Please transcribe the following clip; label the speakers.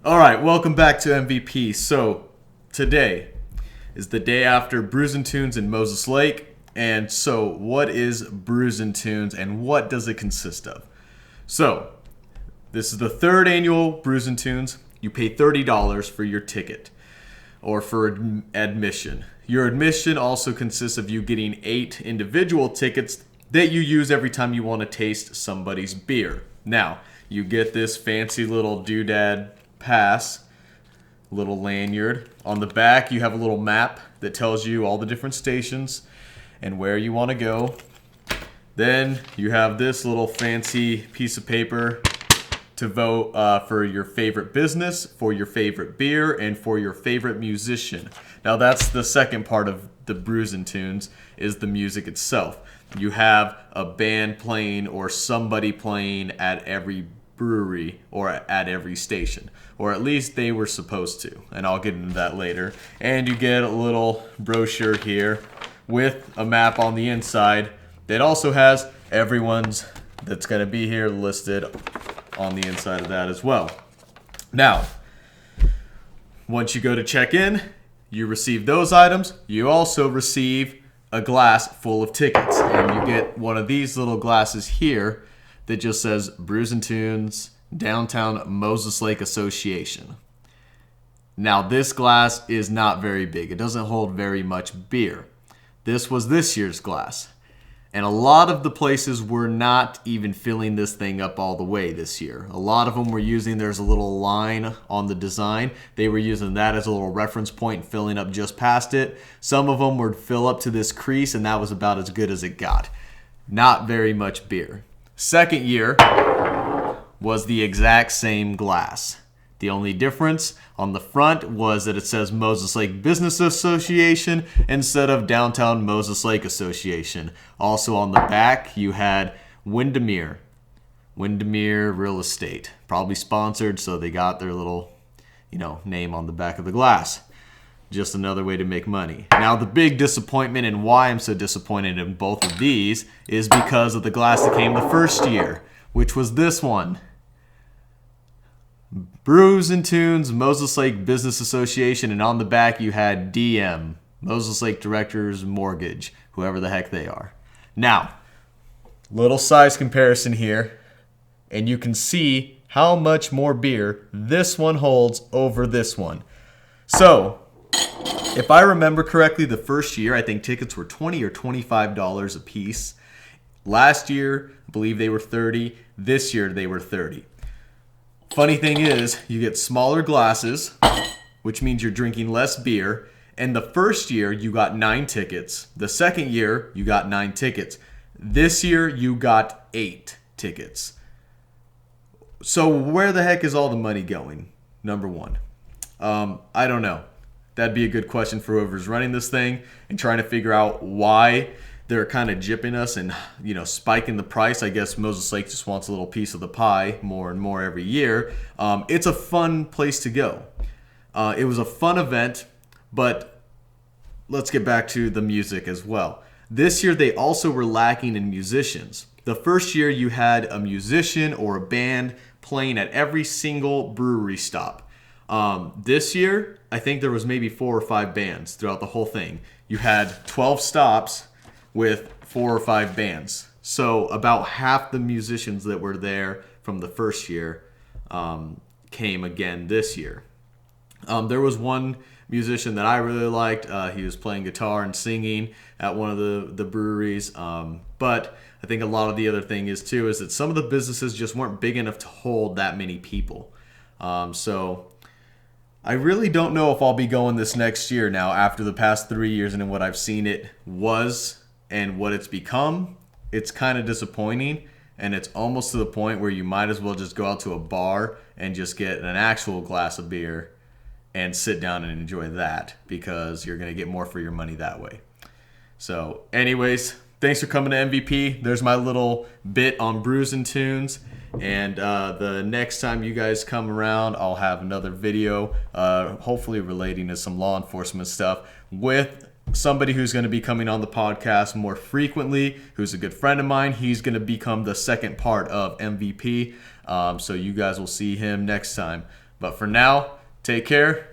Speaker 1: All right, welcome back to MVP. So, today is the day after Brews and Tunes in Moses Lake. And so, what is Brews and Tunes and what does it consist of? So, this is the third annual Brews and Tunes. You pay $30 for your ticket or for admission. Your admission also consists of you getting 8 individual tickets that you use every time you want to taste somebody's beer. Now, you get this fancy little doodad pass, little lanyard. On the back, you have a little map that tells you all the different stations and where you want to go. Then you have this little fancy piece of paper to vote for your favorite business, for your favorite beer, and for your favorite musician. Now that's the second part of the Brews and Tunes, is the music itself. You have a band playing or somebody playing at every brewery or at every station, or at least they were supposed to, and I'll get into that later. And you get a little brochure here with a map on the inside that also has everyone's that's going to be here listed on the inside of that as well. Now, once you go to check in, you receive those items. You also receive a glass full of tickets, and you get one of these little glasses here that just says Brews and Tunes, Downtown Moses Lake Association. Now, this glass is not very big. It doesn't hold very much beer. This was this year's glass. And a lot of the places were not even filling this thing up all the way this year. A lot of them were using, there's a little line on the design. They were using that as a little reference point and filling up just past it. Some of them would fill up to this crease, and that was about as good as it got. Not very much beer. Second year was the exact same glass. The only difference on the front was that it says Moses Lake Business Association instead of Downtown Moses Lake Association. Also on the back, you had Windermere Real Estate. Probably sponsored, so they got their little, name on the back of the glass. Just another way to make money. Now, the big disappointment and why I'm so disappointed in both of these is because of the glass that came the first year, which was this one. Brews and Tunes, Moses Lake Business Association, and on the back you had DM, Moses Lake Directors Mortgage, whoever the heck they are. Now, little size comparison here, and you can see how much more beer this one holds over this one. So, if I remember correctly, the first year I think tickets were $20 or $25 a piece. Last year, I believe they were $30. This year they were $30. Funny thing is, you get smaller glasses, which means you're drinking less beer. And the first year, you got 9 tickets. The second year, you got 9 tickets. This year, you got 8 tickets. So where the heck is all the money going? Number one. I don't know. That'd be a good question for whoever's running this thing and trying to figure out why they're kind of gypping us and, spiking the price. I guess Moses Lake just wants a little piece of the pie more and more every year. It's a fun place to go. It was a fun event, but let's get back to the music as well. This year, they also were lacking in musicians. The first year, you had a musician or a band playing at every single brewery stop. This year, I think there was maybe 4 or 5 bands throughout the whole thing. You had 12 stops with 4 or 5 bands. So about half the musicians that were there from the first year came again this year. There was one musician that I really liked. He was playing guitar and singing at one of the breweries. But I think a lot of the other thing is that some of the businesses just weren't big enough to hold that many people. So I really don't know if I'll be going this next year now after the past 3 years and what I've seen it was and what it's become. It's kind of disappointing, and it's almost to the point where you might as well just go out to a bar and just get an actual glass of beer and sit down and enjoy that, because you're going to get more for your money that way. So anyways, thanks for coming to MVP. There's my little bit on Brews and Tunes. And the next time you guys come around, I'll have another video, hopefully relating to some law enforcement stuff with somebody who's going to be coming on the podcast more frequently, who's a good friend of mine. He's going to become the second part of MVP. So you guys will see him next time. But for now, take care